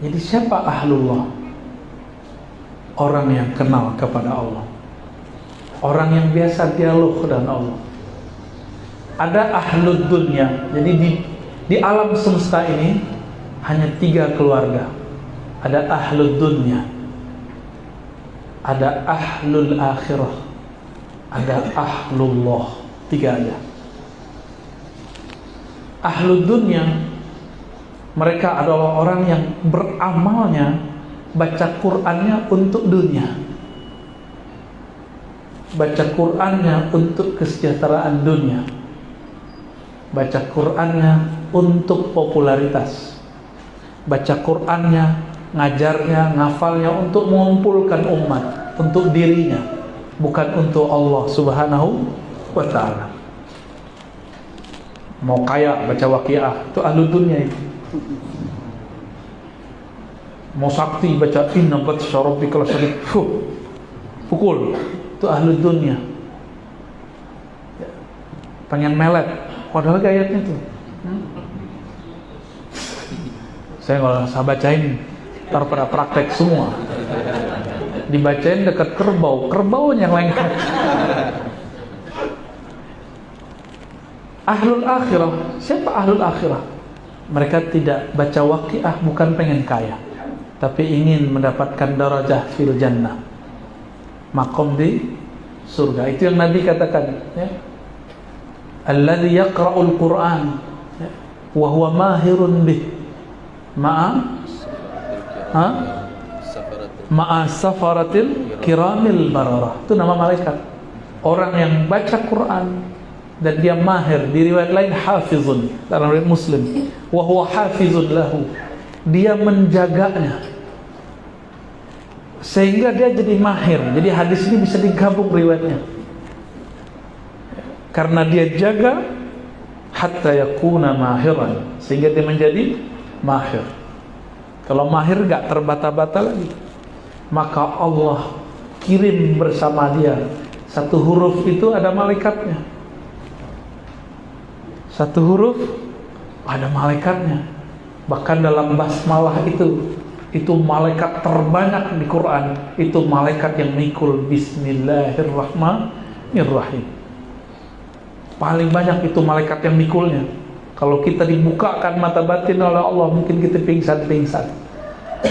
Jadi siapa ahlullah? Orang yang kenal kepada Allah, orang yang biasa dialog dengan Allah. Ada ahlud dunya. Jadi di alam semesta ini hanya 3 keluarga. Ada ahlud dunya, ada ahlul akhirah, ada ahlullah. 3 aja. Ahlud dunya, mereka adalah orang yang beramalnya, baca Qur'annya untuk dunia, baca Qur'annya untuk kesejahteraan dunia, baca Qur'annya untuk popularitas, baca Qur'annya, ngajarnya, ngafalnya untuk mengumpulkan umat, untuk dirinya, bukan untuk Allah Subhanahu wa ta'ala. Mau kaya baca Waqiah, itu ahlu dunia itu. Mau sakti baca inna batsya rabbika lasyadid, pukul, itu ahlu dunia. Pengen melet, padahal ayatnya tuh. Saya kalau saya bacain, ntar pada praktek semua. Dibacain dekat kerbau, kerbaunya yang lengket. Ahlul akhirah, siapa ahlul akhirah? Mereka tidak baca Waqiah bukan pengen kaya, tapi ingin mendapatkan darajah fil jannah, makom di surga. Itu yang Nabi katakan, ya. Alladzi yaqra'ul Qur'an wa huwa mahirun bih ma'a safaratil kiramil bararah. Itu nama malaikat. Orang yang baca Quran dan dia mahir. Di riwayat lain hafizun, dalam riwayat Muslim, wa huwa hafizun lahu, dia menjaganya sehingga dia jadi mahir. Jadi hadis ini bisa digabung riwayatnya, karena dia jaga hatta yakuna mahiran, sehingga dia menjadi mahir. Kalau mahir gak terbata-bata lagi, maka Allah kirim bersama dia. Satu huruf itu ada malaikatnya, satu huruf ada malaikatnya. Bahkan dalam basmalah itu malaikat terbanyak di Quran, itu malaikat yang mikul bismillahirrahmanirrahim. Paling banyak itu malaikat yang mikulnya. Kalau kita dibukakan mata batin oleh Allah, mungkin kita pingsan-pingsan.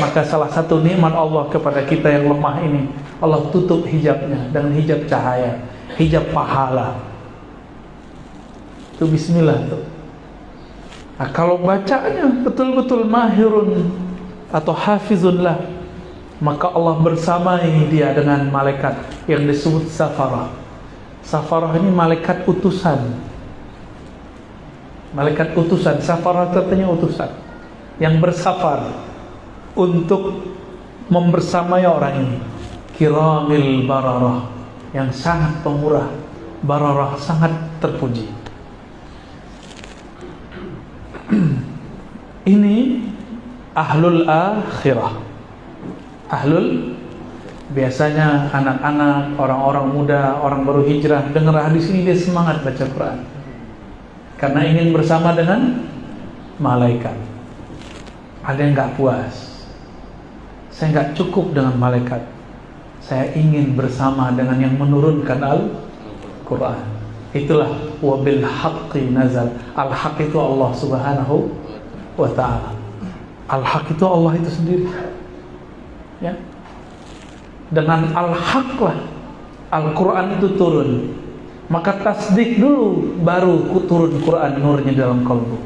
Maka salah satu nikmat Allah kepada kita yang lemah ini, Allah tutup hijabnya dengan hijab cahaya, hijab pahala. Itu bismillah tuh. Nah, kalau bacanya betul-betul mahirun atau hafizunlah, maka Allah bersamai dia dengan malaikat yang disebut safarah. Safarah ini malaikat utusan. Malaikat utusan, safarah artinya utusan, yang bersafar untuk membersamai orang ini. Kiramil bararah, yang sangat pemurah, bararah sangat terpuji. Ini ahlul akhirah. Ahlul, biasanya anak-anak, orang-orang muda, orang baru hijrah dengar hadis ini dia semangat baca Quran, karena ingin bersama dengan malaikat. Ada yang gak puas, saya gak cukup dengan malaikat, saya ingin bersama dengan yang menurunkan Al-Quran. Itulah wabil haqqi nazal. Al-haq itu Allah Subhanahu wa ta'ala. Al-haq itu Allah itu sendiri, ya. Dengan al-haq lah Al-Quran itu turun. Maka tasdik dulu, baru turun Quran nurnya dalam kalbu,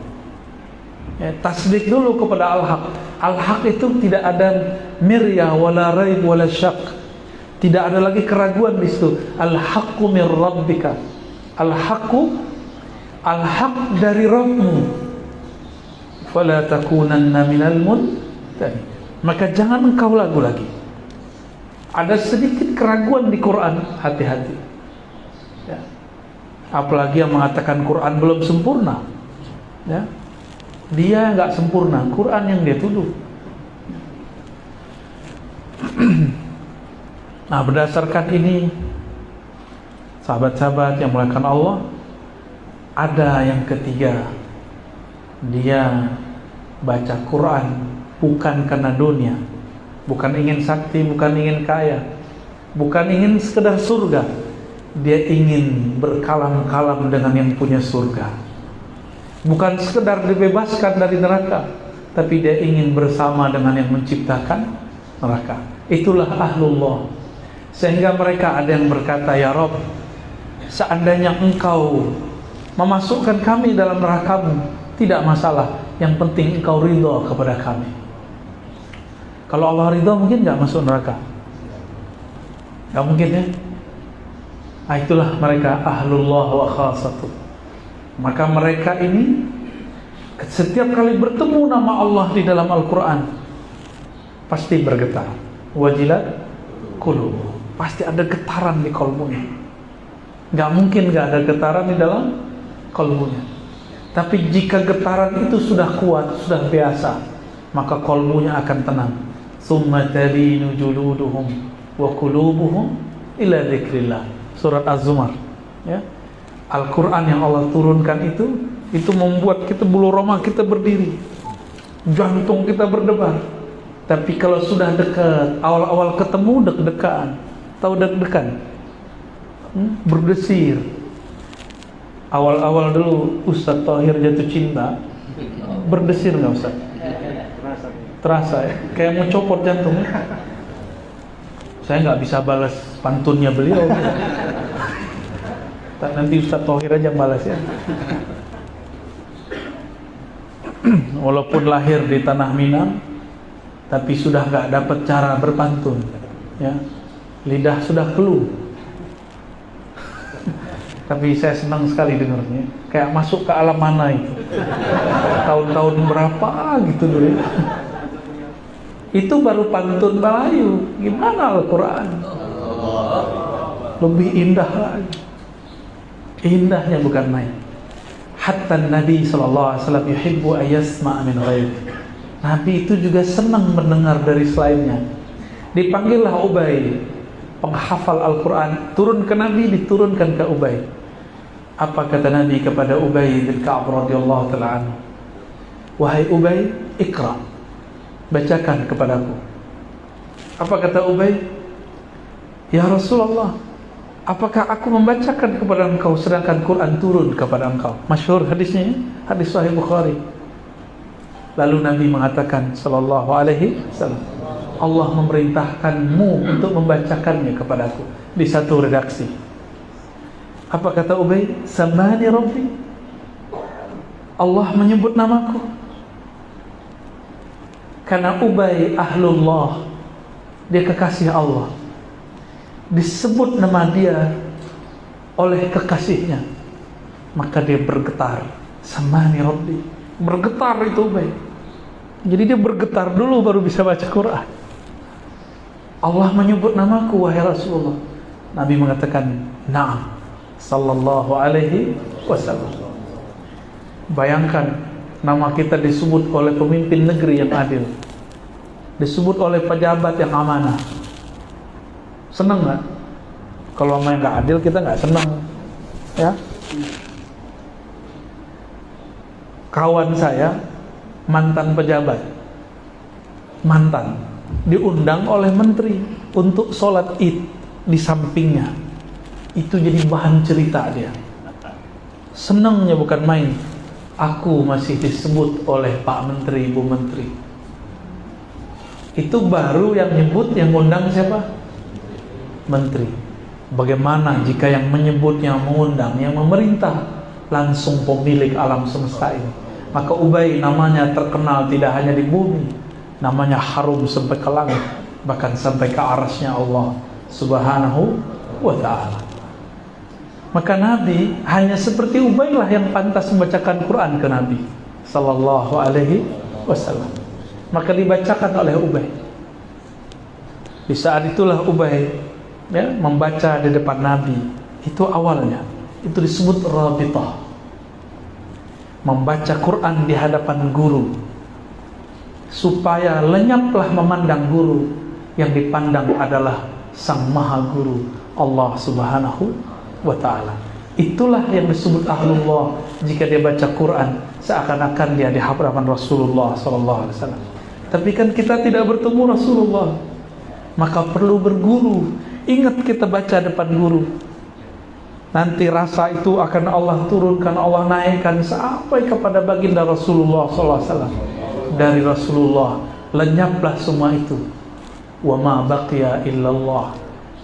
ya. Tasdik dulu kepada al-haq. Al-haq itu tidak ada miryah wala raib wala syak, tidak ada lagi keraguan di situ. Al-haqqu min rabbika, al-haqqu, al-haq dari Rabbmu, fala takunanna minal mumtarin. Maka jangan engkau ragu lagi. Ada sedikit keraguan di Quran, hati-hati, ya. Apalagi yang mengatakan Quran belum sempurna, ya. Dia nggak sempurna, Quran yang dia tuduh. Nah, berdasarkan ini, sahabat-sahabat yang muliakan Allah, ada yang ketiga, dia baca Quran bukan karena dunia, bukan ingin sakti, bukan ingin kaya, bukan ingin sekedar surga. Dia ingin berkalam-kalam dengan yang punya surga. Bukan sekedar dibebaskan dari neraka, tapi dia ingin bersama dengan yang menciptakan neraka. Itulah ahlullah. Sehingga mereka ada yang berkata, ya Rabb, seandainya engkau memasukkan kami dalam neraka-Mu, tidak masalah, yang penting engkau ridha kepada kami. Kalau Allah ridha, mungkin gak masuk neraka? Gak mungkin ya. Nah, itulah mereka ahlullah wa khasatuh. Maka mereka ini setiap kali bertemu nama Allah di dalam Al-Quran pasti bergetar. Wajilat qulub, pasti ada getaran di kolbunya. Gak mungkin gak ada getaran di dalam kolbunya. Tapi jika getaran itu sudah kuat, sudah biasa, maka kolbunya akan tenang. Tsumma talinu juluduhum wa qulubuhum ila dzikrillah. Surat Az-Zumar, ya. Al-Quran yang Allah turunkan itu membuat kita bulu roma kita berdiri, jantung kita berdebar. Tapi kalau sudah dekat, awal-awal ketemu deg-degan, tahu deg-degan, berdesir. Awal-awal dulu Ustadz Thahir jatuh cinta, berdesir nggak Ustadz? Terasa ya, kayak mau copot jantung. Saya nggak bisa balas pantunnya beliau. Nanti Ustadz Thahir aja balas ya. Walaupun lahir di tanah Minang, tapi sudah nggak dapat cara berpantun, ya. Lidah sudah keluh. Tapi saya senang sekali dengarnya, kayak masuk ke alam mana itu. Tahun-tahun berapa gitu dulu ya. Itu baru pantun Melayu. Gimana Al-Quran? Lebih indah lagi. Indahnya bukan main. Hatta Nabi SAW yuhibbu ayasma' min ghairi. Nabi itu juga senang mendengar dari selainnya. Dipanggillah Ubay, penghafal Al-Quran. Turun ke Nabi, diturunkan ke Ubay. Apa kata Nabi kepada Ubay bin Ka'ab radhiyallahu ta'ala anhu? Wahai Ubay, ikra, bacakan kepadaku. Apa kata Ubay? Ya Rasulullah, apakah aku membacakan kepada engkau sedangkan Quran turun kepada engkau? Masyhur hadisnya, hadis Sahih Bukhari. Lalu Nabi mengatakan sallallahu alaihi wasallam, Allah memerintahkanmu untuk membacakannya kepadaku di satu redaksi. Apa kata Ubay? Samani Rabbi, Allah menyebut namaku. Karena Ubay ahlullah, dia kekasih Allah, disebut nama dia oleh kekasihnya, maka dia bergetar. Samani Rabbi, bergetar itu Ubay. Jadi dia bergetar dulu baru bisa baca Quran. Allah menyebut namaku wahai Rasulullah. Nabi mengatakan na'am sallallahu alaihi wasallam. Bayangkan, nama kita disebut oleh pemimpin negeri yang adil, disebut oleh pejabat yang amanah. Senang nggak? Kalau sama yang nggak adil kita nggak senang, ya. Kawan saya mantan pejabat, mantan, diundang oleh menteri untuk sholat id di sampingnya. Itu jadi bahan cerita dia. Senangnya bukan main. Aku masih disebut oleh Pak Menteri, Bu Menteri. Itu baru yang nyebut, yang undang siapa? Menteri. Bagaimana jika yang menyebut, yang mengundang, yang memerintah langsung pemilik alam semesta ini? Maka Ubay namanya terkenal tidak hanya di bumi, namanya harum sampai ke langit, bahkan sampai ke arasnya Allah Subhanahu wa ta'ala. Maka Nabi hanya seperti Ubay lah yang pantas membacakan Quran ke Nabi sallallahu alaihi wasallam. Maka dibacakan oleh Ubay. Di saat itulah Ubay, ya, membaca di depan Nabi. Itu awalnya, itu disebut rabitah. Membaca Quran di hadapan guru, supaya lenyaplah memandang guru. Yang dipandang adalah Sang Maha Guru, Allah Subhanahu wa ta'ala. Itulah yang disebut ahlullah. Jika dia baca Quran seakan-akan dia di hadapan Rasulullah sallallahu alaihi wasallam. Tapi kan kita tidak bertemu Rasulullah, maka perlu berguru. Ingat kita baca depan guru. Nanti rasa itu akan Allah turunkan, Allah naikkan sampai kepada baginda Rasulullah SAW. Dari Rasulullah lenyaplah semua itu. Wa ma baqiya illallah.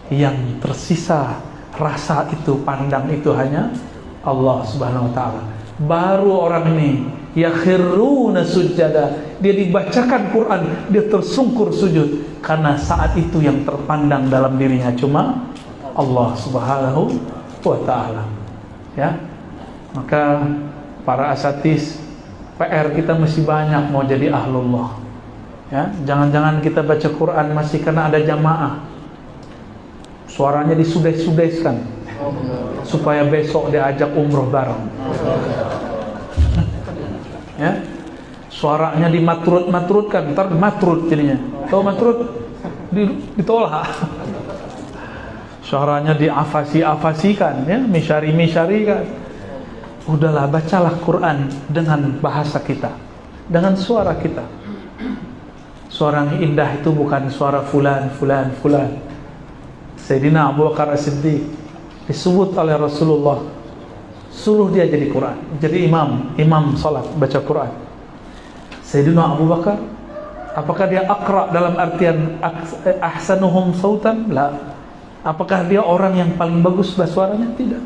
Yang tersisa rasa itu, pandang itu hanya Allah Subhanahu wa taala. Baru orang ini yakhiruna sujada, dia dibacakan Quran, dia tersungkur sujud, karena saat itu yang terpandang dalam dirinya cuma Allah Subhanahu wa taala. Ya. Maka para asatis, PR kita masih banyak mau jadi ahlullah. Ya, jangan-jangan kita baca Quran masih karena ada jamaah. Suaranya disudes-sudeskan supaya besok diajak umroh bareng. Ya. Suaranya dimatrut-matrutkan, ntar matrut jadinya. Tahu matrut? Ditolak. Suaranya diafasi-afasikan, ya, misyari-misyarikan. Udahlah, bacalah Quran dengan bahasa kita, dengan suara kita. Suara yang indah itu bukan suara fulan. Sayyidina Abu Bakar As-Siddiq disebut oleh Rasulullah, suruh dia jadi Quran, jadi imam salat baca Quran. Sayyidina Abu Bakar, apakah dia aqra dalam artian ahsanuhum sautan? La. Apakah dia orang yang paling bagus bahasa suaranya? Tidak.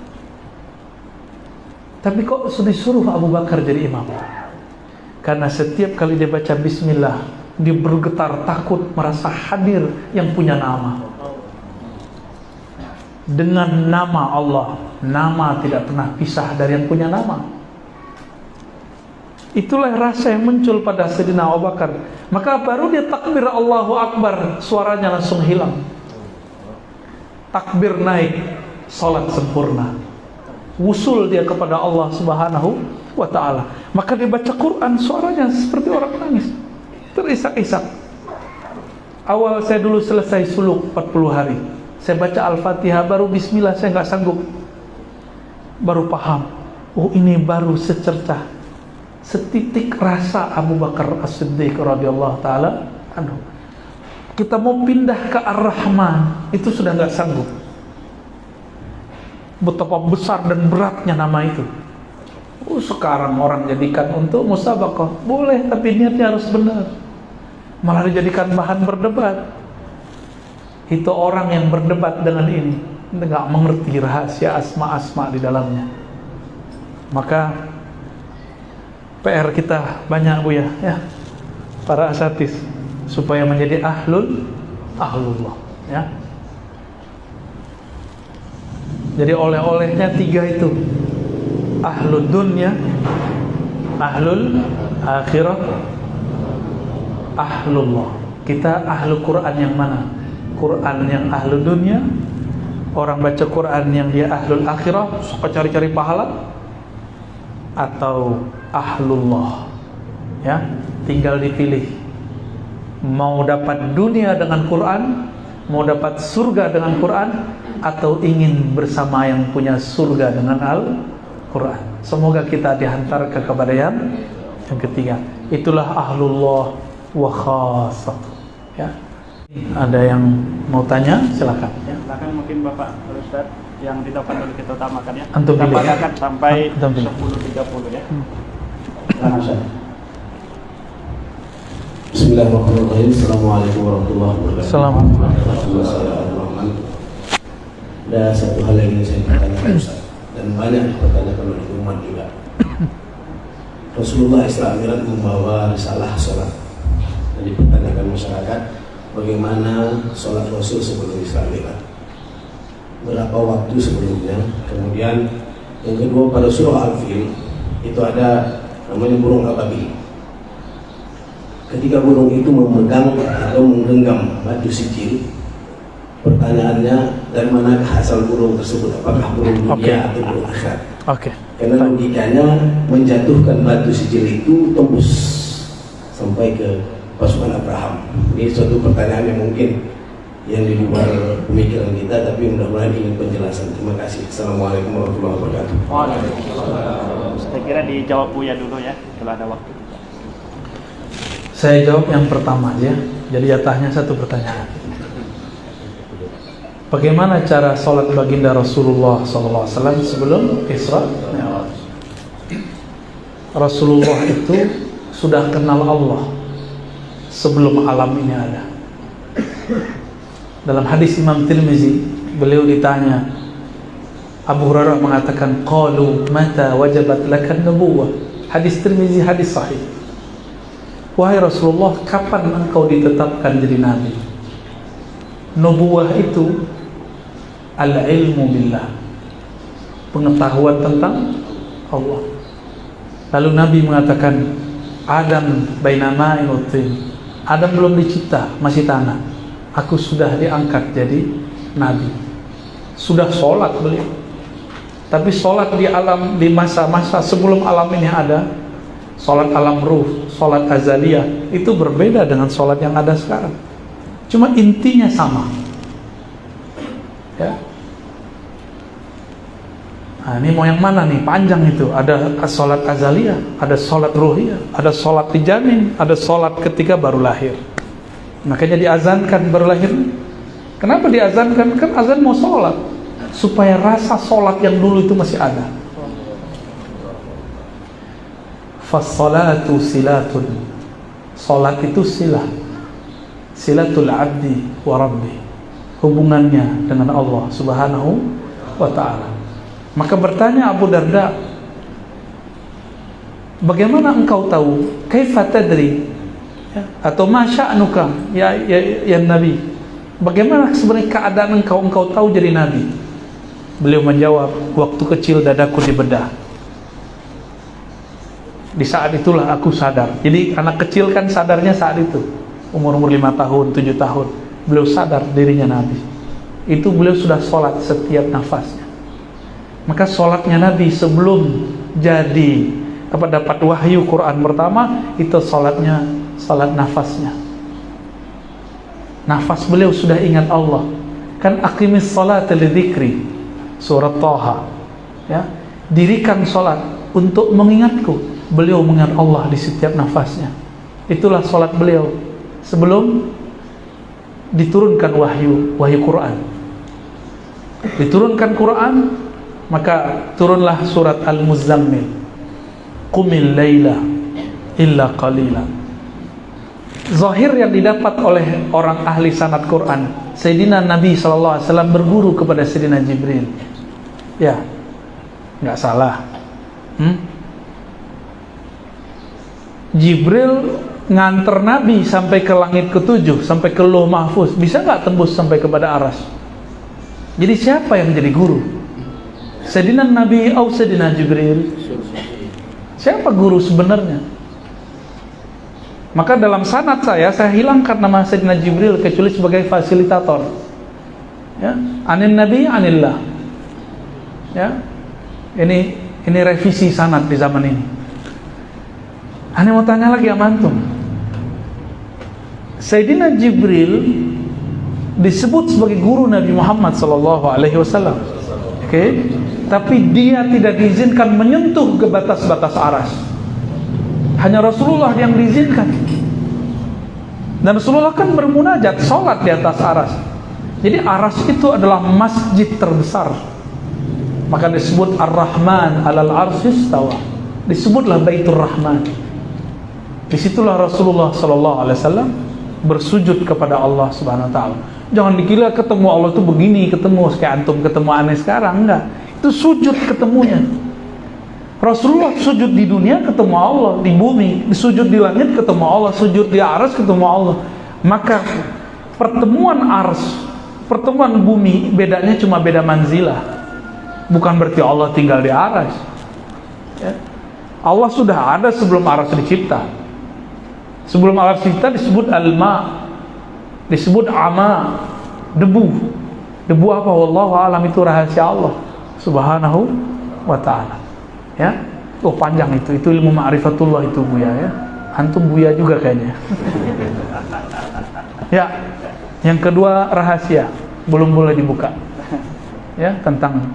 Tapi kok disuruh Abu Bakar jadi imam? Karena setiap kali dia baca bismillah, dia bergetar takut, merasa hadir yang punya nama. Dengan nama Allah, nama tidak pernah pisah dari yang punya nama. Itulah rasa yang muncul pada Sayyidina Abu Bakar. Maka baru dia takbir Allahu Akbar, suaranya langsung hilang. Takbir naik, salat sempurna. Wusul dia kepada Allah Subhanahu wa taala. Maka dia baca Quran, suaranya seperti orang nangis, terisak-isak. Awal saya dulu selesai suluk 40 hari, saya baca Al-Fatihah, baru bismillah saya nggak sanggup. Baru paham, oh ini baru secercah, setitik rasa Abu Bakar As-Siddiq radhiyallahu taala anhu. Kita mau pindah ke Ar-Rahman, itu sudah nggak sanggup. Betapa besar dan beratnya nama itu. Oh, sekarang orang jadikan untuk musabaqah, boleh, tapi niatnya harus benar. Malah dijadikan bahan berdebat. Itu orang yang berdebat dengan ini nggak mengerti rahasia asma-asma di dalamnya. Maka PR kita banyak, Bu, ya, para asatis, supaya menjadi ahlullah, ya. Jadi oleh-olehnya 3 itu: ahlul dunya, ahlul akhirah, ahlullah. Kita ahlul Quran yang mana? Quran yang ahlul dunya, orang baca Quran yang dia ahlul akhirah, suka cari-cari pahala, atau ahlullah, ya. Tinggal dipilih, mau dapat dunia dengan Quran, mau dapat surga dengan Quran, atau ingin bersama yang punya surga dengan Al-Quran. Semoga kita dihantar kepada yang ketiga. Itulah ahlullah wa khassah, ya. Ada yang mau tanya? Silakan, ya. Silakan, mungkin Bapak Ustaz yang ditelepon dulu kita utamakan, ya. Antum pilih, ya. Akan sampai 10.30, ya. Bismillahirrahmanirrahim. Assalamualaikum warahmatullahi wabarakatuh. Assalamualaikum. Ada satu hal yang ingin saya tanyakan, Ustaz, dan banyak dipertanyakan oleh umat juga. Rasulullah Isra Mi'raj membawa risalah sholat, dan dipertanyakan masyarakat bagaimana sholat Rasul sebelum Isra Mi'raj, berapa waktu sebelumnya. Kemudian yang kedua, pada surah Al-Fil itu ada namanya burung ababil. Ketika burung itu memegang atau menggenggam batu sijil, pertanyaannya, dari manakah asal burung tersebut? Apakah burung dunia atau burung akhirat? Karena logikanya menjatuhkan batu sijil itu tembus sampai ke pasukan Abraham. Ini suatu pertanyaan yang mungkin yang di luar pemikiran kita, tapi mudah-mudahan ingin penjelasan. Terima kasih. Assalamualaikum warahmatullahi wabarakatuh. Waalaikumsalam. Saya kira dijawab Buya dulu, ya, kalau ada waktu. Saya jawab yang pertama aja. Jadi jatahnya satu pertanyaan. Bagaimana cara sholat baginda Rasulullah SAW sebelum Isra Mi'raj? Rasulullah itu sudah kenal Allah sebelum alam ini ada. Dalam hadis Imam Tirmizi, beliau ditanya, Abu Hurairah mengatakan, qalu mata wajabat lakan nubuwah. Hadis Tirmizi, hadis sahih. Wahai Rasulullah, kapan engkau ditetapkan jadi nabi? Nubuwah itu al-ilmu billah, pengetahuan tentang Allah. Lalu Nabi mengatakan, Adam baina ma'in wa tin. Adam belum dicipta, masih tanah. Aku sudah diangkat jadi nabi. Sudah sholat beliau. Tapi sholat di alam, di masa-masa sebelum alam ini ada, sholat alam ruh, sholat azaliyah, itu berbeda dengan sholat yang ada sekarang. Cuma intinya sama. Ya. Nah, ini mau yang mana nih? Panjang itu. Ada sholat azaliyah, ada sholat ruhiyah, ada sholat dijamin, ada sholat ketika baru lahir. Makanya diazankan baru lahir. Kenapa diazankan? Kan azan mau sholat, supaya rasa sholat yang dulu itu masih ada. Fassalatu silatun. Sholat itu silah, silatul abdi wa rabbi, hubungannya dengan Allah subhanahu wa ta'ala. Maka bertanya Abu Darda, bagaimana engkau tahu? Kaifa tadri? Ya, atau ma sya'nuka ya Nabi? Bagaimana sebenarnya keadaan engkau tahu jadi nabi? Beliau menjawab, waktu kecil dadaku dibedah. Di saat itulah aku sadar. Jadi anak kecil kan sadarnya saat itu, umur 5 tahun, 7 tahun. Beliau sadar dirinya nabi. Itu beliau sudah sholat setiap nafasnya. Maka sholatnya Nabi sebelum jadi dapat wahyu Quran pertama, itu sholatnya sholat nafasnya. Nafas beliau sudah ingat Allah. Kan aqimis sholata lidzikri, surat Thaha. Ya, dirikan sholat untuk mengingatku. Beliau mengingat Allah di setiap nafasnya. Itulah sholat beliau sebelum diturunkan wahyu Quran. Diturunkan Quran, maka turunlah surat Al-Muzammil, Qumil laila illa qalila. Zahir yang didapat oleh orang ahli sanad Quran, Sayyidina Nabi SAW berguru kepada Sayyidina Jibril. Ya, nggak salah. Jibril nganter Nabi sampai ke langit ke-7, sampai ke Lauh Mahfuz. Bisa nggak tembus sampai kepada Aras? Jadi siapa yang jadi guru? Sayyidina Nabi atau Sayyidina Jibril? Siapa guru sebenarnya? Maka dalam sanad saya hilangkan nama Sayyidina Jibril kecuali sebagai fasilitator. Ya, anin Nabi anillah. Ya, ini revisi sanad di zaman ini. Ane mau tanya lagi sama antum. Sayyidina Jibril disebut sebagai guru Nabi Muhammad SAW. Oke? Tapi dia tidak diizinkan menyentuh ke batas-batas aras. Hanya Rasulullah yang diizinkan. Dan Rasulullah kan bermunajat, sholat di atas aras. Jadi aras itu adalah masjid terbesar. Maka disebut Ar-Rahman alal arsyis tawa. Disebutlah Baitur Rahman. Disitulah Rasulullah SAW bersujud kepada Allah Subhanahu Wa Taala. Jangan dikira ketemu Allah itu begini, ketemu kayak antum ketemu aneh sekarang, enggak. Itu sujud ketemunya. Rasulullah sujud di dunia ketemu Allah, di bumi, sujud di langit ketemu Allah, sujud di aras ketemu Allah. Maka pertemuan aras, pertemuan bumi, bedanya cuma beda manzilah. Bukan berarti Allah tinggal di aras. Ya. Allah sudah ada sebelum aras dicipta. Sebelum aras dicipta disebut al-ma, disebut ama, debu. Debu apa? Wallahu a'lam, itu rahasia Allah Subhanahu wa ta'ala. Ya, oh panjang itu ilmu ma'rifatullah itu Buya ya. Antum Buya juga kayaknya. Ya, yang kedua rahasia, belum boleh dibuka. Ya, tentang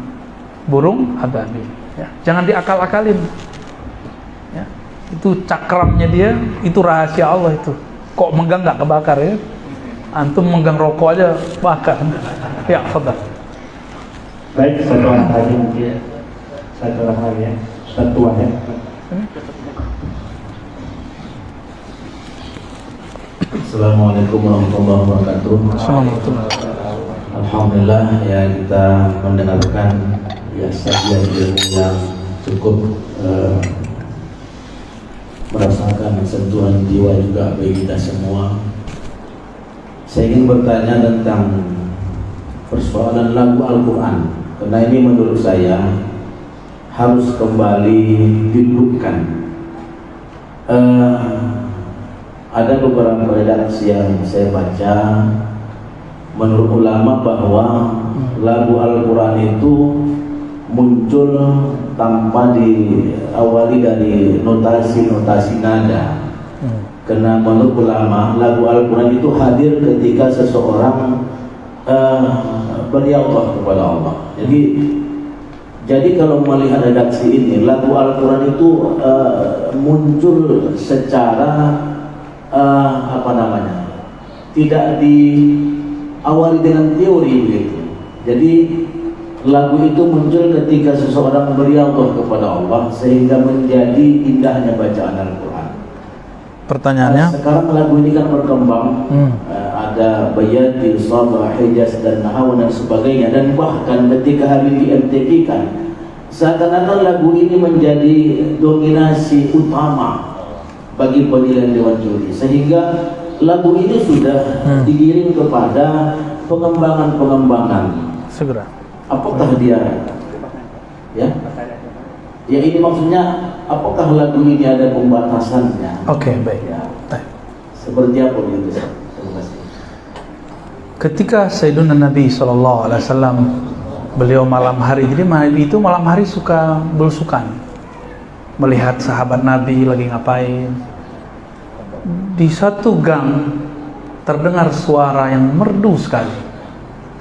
burung ababil. Ya, jangan diakal-akalin. Ya, Itu cakramnya dia, itu rahasia Allah itu. Kok megang nggak kebakar ya? Antum megang rokok aja bakar. Ya, fadhal. Baik, satu orang lagi mungkin. Satu orang lagi ya. Ustaz tua ya. Assalamualaikum warahmatullahi wabarakatuh. Assalamualaikum. Alhamdulillah ya, kita mendengarkan ya sajian ilmu yang cukup merasakan sentuhan jiwa juga bagi kita semua. Saya ingin bertanya tentang persoalan lagu Al-Quran, karena ini menurut saya harus kembali dihidupkan. Ada beberapa redaksi yang saya baca, menurut ulama bahwa lagu Al-Quran itu muncul tanpa diawali dari notasi-notasi nada. Karena menurut ulama lagu Al-Quran itu hadir ketika seseorang beribadah kepada Allah. Jadi kalau melihat redaksi ini, lagu Al-Quran itu muncul secara tidak diawali dengan teori begitu. Jadi lagu itu muncul ketika seseorang beribadah kepada Allah sehingga menjadi indahnya bacaan Al-Quran. Pertanyaannya, sekarang lagu ini kan berkembang, ada Bayati, Sabah, Hijaz dan Nahaw dan sebagainya, dan bahkan ketika hari di MTV kan seakan-akan lagu ini menjadi dominasi utama bagi penilaian Dewan Juri, sehingga lagu ini sudah digiring kepada pengembangan segera. Apakah dia ya ini maksudnya apakah lagu ini ada pembatasannya? Oke, baik. Ya. Seperti apa begitu? Terima kasih. Ketika Sayyiduna Nabi SAW beliau malam hari, jadi malam hari suka belusukan, melihat sahabat Nabi lagi ngapain. Di satu gang terdengar suara yang merdu sekali.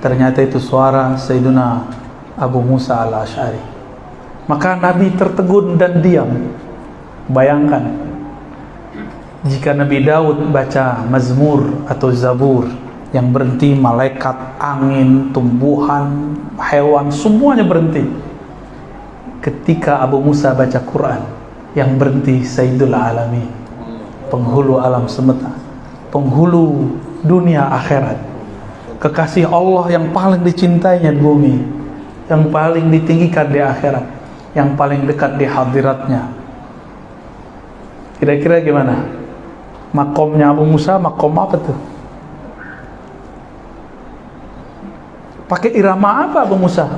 Ternyata itu suara Sayyiduna Abu Musa al-Asy'ari. Maka Nabi tertegun dan diam. Bayangkan jika Nabi Daud baca Mazmur atau Zabur, yang berhenti malaikat, angin, tumbuhan, hewan, semuanya berhenti. Ketika Abu Musa baca Quran, yang berhenti Sayyidul Alamin, penghulu alam semesta, penghulu dunia akhirat, kekasih Allah yang paling dicintainya di bumi, yang paling ditinggikan di akhirat, yang paling dekat di hadiratnya. Kira-kira gimana? Makomnya Abu Musa, makom apa tuh? Pakai irama apa Abu Musa?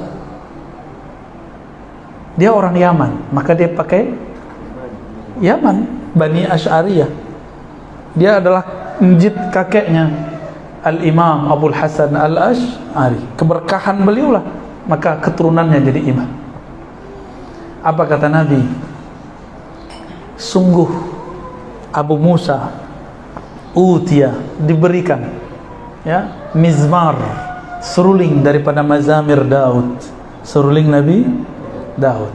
Dia orang Yaman, maka dia pakai Yaman, Bani Asy'ariyah. Dia adalah njit kakeknya Al-Imam Abul Hasan Al-Asy'ari. Keberkahan beliau lah, maka keturunannya jadi imam. Apa kata Nabi? Sungguh Abu Musa utia, diberikan ya mizmar, seruling daripada mazamir Daud, seruling Nabi Daud.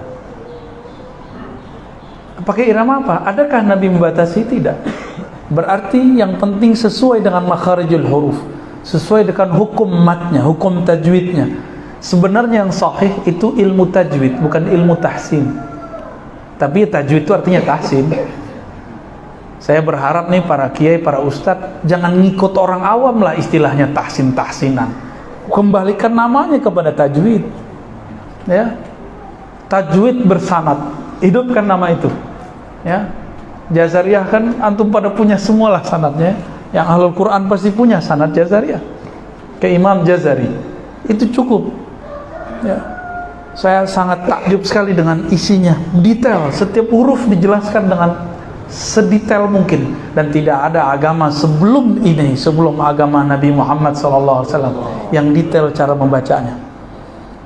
Pakai irama apa? Adakah Nabi membatasi? Tidak. Berarti yang penting sesuai dengan makharijul huruf, sesuai dengan hukum matnya, hukum tajwidnya. Sebenarnya yang sahih itu ilmu tajwid, bukan ilmu tahsin. Tapi tajwid itu artinya tahsin. Saya berharap nih para kiai, para ustadz jangan ngikut orang awam lah istilahnya tahsin-tahsinan. Kembalikan namanya kepada tajwid. Ya. Tajwid bersanad, hidupkan nama itu. Ya. Jazariyah kan antum pada punya semualah sanadnya. Yang ahlul Quran pasti punya sanad Jazariyah. Ke Imam Jazari. Itu cukup. Ya. Saya sangat takjub sekali dengan isinya, detail, setiap huruf dijelaskan dengan sedetail mungkin, dan tidak ada agama sebelum ini, sebelum agama Nabi Muhammad SAW yang detail cara membacanya.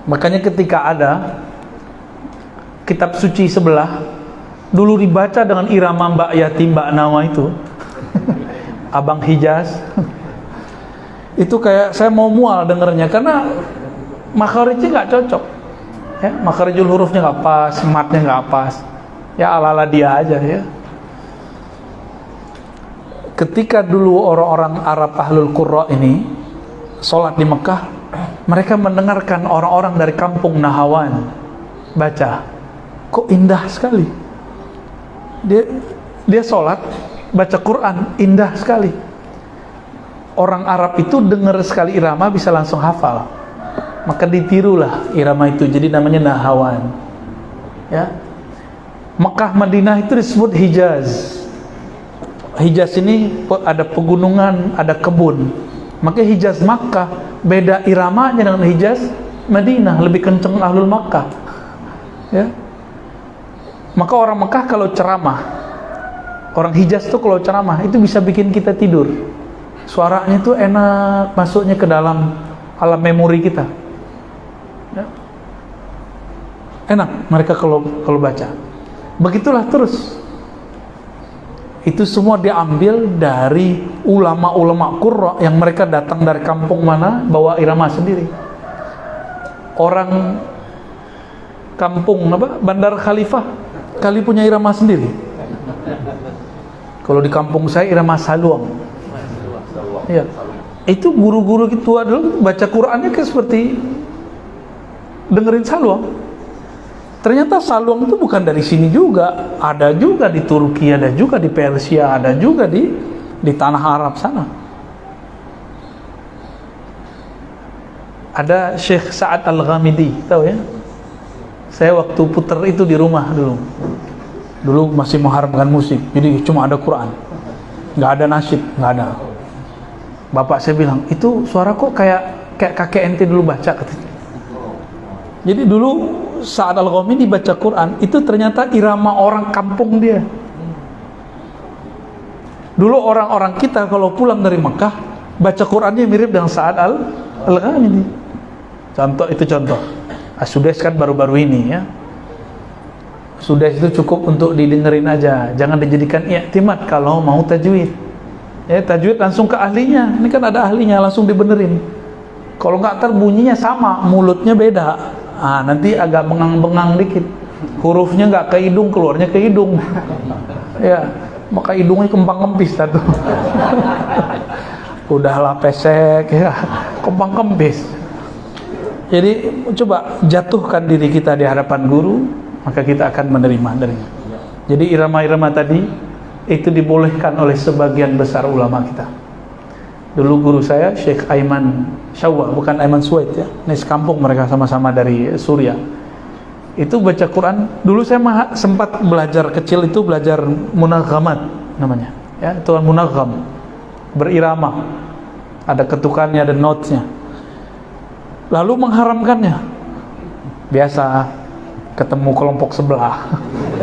Makanya ketika ada kitab suci sebelah dulu dibaca dengan irama Mbak Yati, Mbak Nawa itu Abang Hijaz itu kayak saya mau mual dengernya, karena makharijnya nggak cocok ya, makharijul hurufnya nggak pas, matnya nggak pas ya, ala-ala dia aja ya. ketika dulu orang-orang Arab Ahlul Qurra ini sholat di Mekah, mereka mendengarkan orang-orang dari kampung Nahawan baca, kok indah sekali. Dia sholat baca Quran, indah sekali. Orang Arab itu dengar sekali irama bisa langsung hafal, maka ditirulah irama itu, jadi namanya Nahawan. Ya, Mekah Madinah itu disebut Hijaz. Hijaz ini ada pegunungan, ada kebun. Maka Hijaz Makkah beda iramanya dengan Hijaz Madinah, lebih kenceng Ahlul Makkah. Ya. Maka orang Mekah kalau ceramah, orang Hijaz tuh kalau ceramah itu bisa bikin kita tidur. Suaranya tuh enak, masuknya ke dalam alam memori kita. Ya. Enak mereka kalau baca. Begitulah terus. Itu semua diambil dari ulama-ulama Qurra yang mereka datang dari kampung mana bawa irama sendiri. Orang kampung Bandar Khalifah kali punya irama sendiri. Kalau di kampung saya irama saluang. Ya. Itu guru-guru tua dulu baca Qur'annya kayak seperti dengerin saluang. Ternyata saluang itu bukan dari sini juga, ada juga di Turki, ada juga di Persia, ada juga di tanah Arab sana. Ada Syekh Sa'ad Al-Ghamidi, tahu ya? Saya waktu puter itu di rumah dulu masih mengharamkan musik, jadi cuma ada Quran, nggak ada nasyid, nggak ada. Bapak saya bilang, itu suara kok kayak kakek ente dulu baca, katanya. Jadi dulu Sa'ad Al-Ghamidi baca Quran itu ternyata irama orang kampung dia. Dulu orang-orang kita kalau pulang dari Mekah baca Qurannya mirip dengan Sa'ad Al-Ghamidi. Contoh. As-Sudais kan baru-baru ini ya. Sudais itu cukup untuk didengerin aja, jangan dijadikan i'timad kalau mau tajwid. Ya, tajwid langsung ke ahlinya. Ini kan ada ahlinya, langsung dibenerin. Kalau nggak terbunyinya sama, mulutnya beda. Nanti agak bengang-bengang dikit, hurufnya nggak ke hidung, keluarnya ke hidung. Ya, maka hidungnya kempang-kempis tadi. Udahlah pesek ya, kempang-kempis. Jadi coba jatuhkan diri kita di hadapan guru, maka kita akan menerima darinya. Jadi irama-irama tadi itu dibolehkan oleh sebagian besar ulama kita. Dulu guru saya Syekh Aiman Syawwa, bukan Aiman Suwaid ya. Ini sekampung mereka sama-sama dari Suriah. Itu baca Quran. Dulu saya sempat belajar kecil itu belajar munaghamat namanya. Ya, itu munagham. Berirama. Ada ketukannya, ada notesnya. Lalu mengharamkannya. Biasa ketemu kelompok sebelah.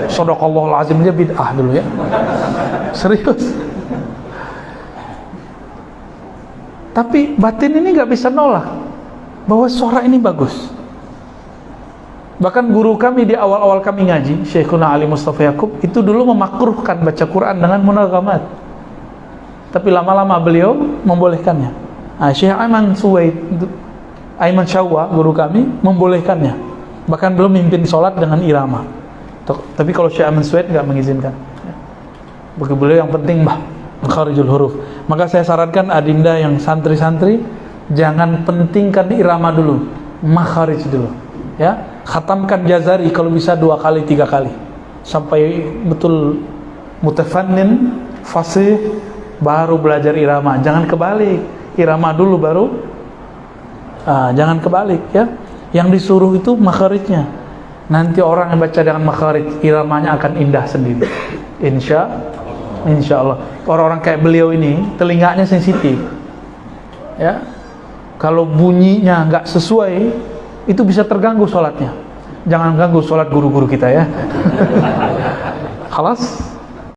Shadaqallahul azim, dia bid'ah dulu ya. Serius. Tapi batin ini nggak bisa nolak bahwa suara ini bagus. Bahkan guru kami di awal-awal kami ngaji, Syekhuna Ali Mustafa Yaqub, itu dulu memakruhkan baca Quran dengan munaghamat. Tapi lama-lama beliau membolehkannya. Syekh Aiman Syawwa, guru kami, membolehkannya. Bahkan belum mimpin sholat dengan irama. Tapi kalau Syekh Aiman Suwaid nggak mengizinkan. Bagi beliau yang penting makharijul huruf. Maka saya sarankan adinda yang santri-santri jangan pentingkan irama dulu, makharij dulu. Ya, khatamkan Jazari kalau bisa 2 kali 3 kali sampai betul mutafannin fasih, baru belajar irama. Jangan kebalik, irama dulu baru. Jangan kebalik ya. Yang disuruh itu makharijnya. Nanti orang yang baca dengan makharij, iramanya akan indah sendiri. Insya Allah. Orang-orang kayak beliau ini telinganya sensitif. Ya. Kalau bunyinya nggak sesuai, itu bisa terganggu sholatnya. Jangan ganggu sholat guru-guru kita ya. Khalas.